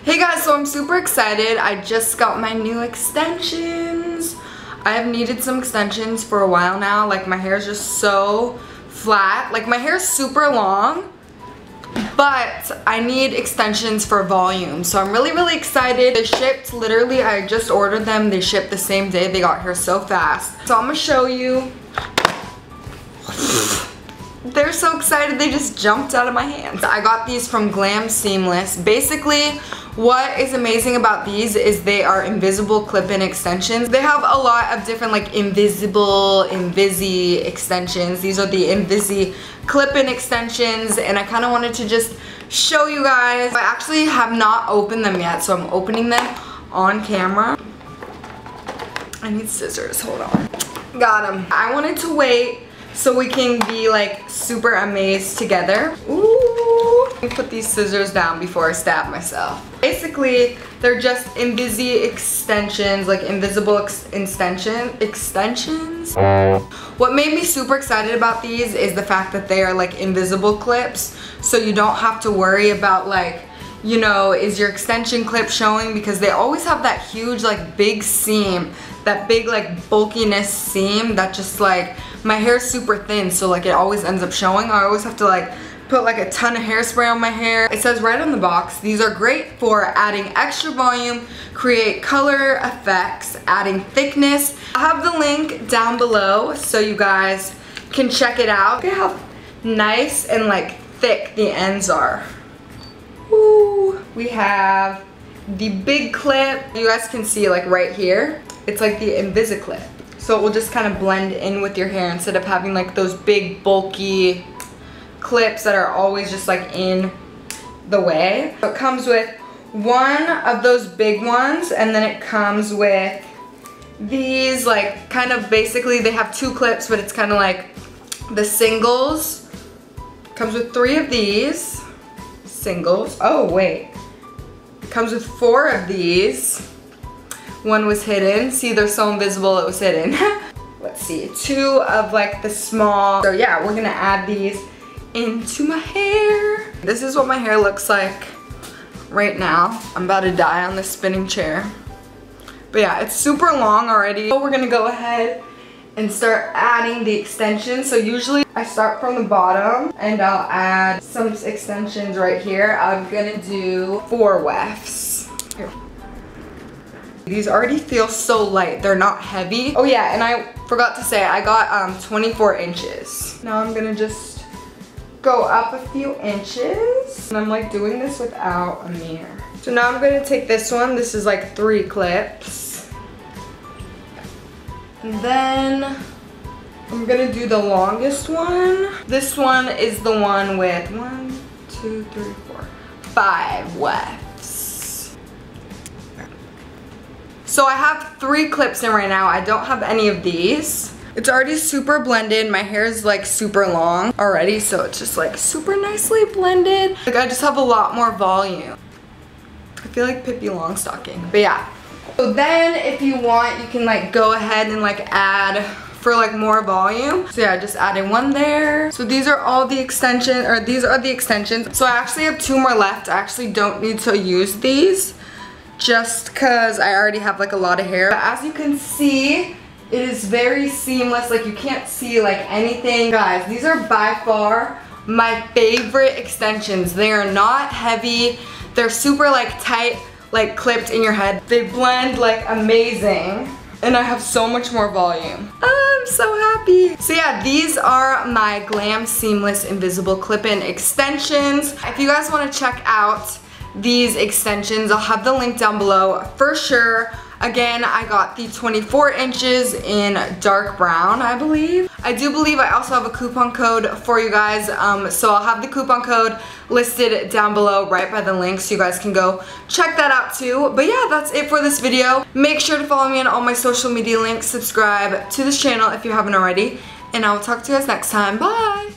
Hey guys, so I'm super excited. I just got my new extensions. I have needed some extensions for a while now. Like, my hair is just so flat. Like, my hair is super long, but I need extensions for volume. So I'm really excited. They shipped, literally, I just ordered them. They shipped the same day. They got here so fast. So I'm gonna show you. They're so excited, they just jumped out of my hands. I got these from Glam Seamless. Basically, what is amazing about these is they are invisible clip-in extensions. They have a lot of different like invisible, invisi extensions. These are the invisi clip-in extensions, and I kind of wanted to just show you guys. I actually have not opened them yet, so I'm opening them on camera. I need scissors, hold on. Got them. I wanted to wait so we can be like super amazed together. Ooh. Let me put these scissors down before I stab myself. Basically, they're just invisi extensions, like invisible extensions. What made me super excited about these is the fact that they are like invisible clips, so you don't have to worry about like, you know, is your extension clip showing, because they always have that huge like big seam, that big like bulkiness seam that just like, my hair is super thin, so like it always ends up showing. I always have to like put like a ton of hairspray on my hair. It says right on the box, these are great for adding extra volume, create color effects, adding thickness. I have the link down below so you guys can check it out. Look at how nice and like thick the ends are. Ooh. We have the big clip. You guys can see like right here. It's like the invisi clip. So it will just kind of blend in with your hair instead of having like those big bulky clips that are always just like in the way. So it comes with one of those big ones, and then it comes with these like kind of basically, they have two clips, but it's kind of like the singles. Comes with 3 of these singles. Oh wait, it comes with 4 of these. One was hidden. See, they're so invisible, it was hidden. Let's see, 2 of like the small. So yeah, we're gonna add these into my hair. This is what my hair looks like right now. I'm about to die on this spinning chair. But yeah, it's super long already. So we're gonna go ahead and start adding the extensions. So usually I start from the bottom and I'll add some extensions right here. I'm gonna do 4 wefts. Here. These already feel so light, they're not heavy. Oh yeah, and I forgot to say, I got 24 inches. Now I'm gonna just go up a few inches. And I'm like doing this without a mirror. So now I'm gonna take this one. This is like 3 clips. And then I'm gonna do the longest one. This one is the one with 1, 2, 3, 4, 5 wefts. So I have 3 clips in right now. I don't have any of these. It's already super blended. My hair is like super long already, so it's just like super nicely blended. Like, I just have a lot more volume. I feel like Pippi Longstocking, but yeah. So then if you want, you can like go ahead and like add for like more volume. So yeah, I just added 1 there. So these are all the extensions, or these are the extensions. So I actually have 2 more left. I actually don't need to use these, just cause I already have like a lot of hair. But as you can see, it is very seamless. Like, you can't see like anything. Guys, these are by far my favorite extensions. They are not heavy. They're super like tight, like clipped in your head. They blend like amazing. And I have so much more volume. Oh, I'm so happy. So yeah, these are my Glam Seamless Invisible Clip-In Extensions. If you guys want to check out these extensions, I'll have the link down below for sure. Again, I got the 24 inches in dark brown, I believe. I do believe I also have a coupon code for you guys, so I'll have the coupon code listed down below right by the link, so you guys can go check that out too. But yeah, that's it for this video. Make sure to follow me on all my social media links, subscribe to this channel if you haven't already, and I will talk to you guys next time. Bye!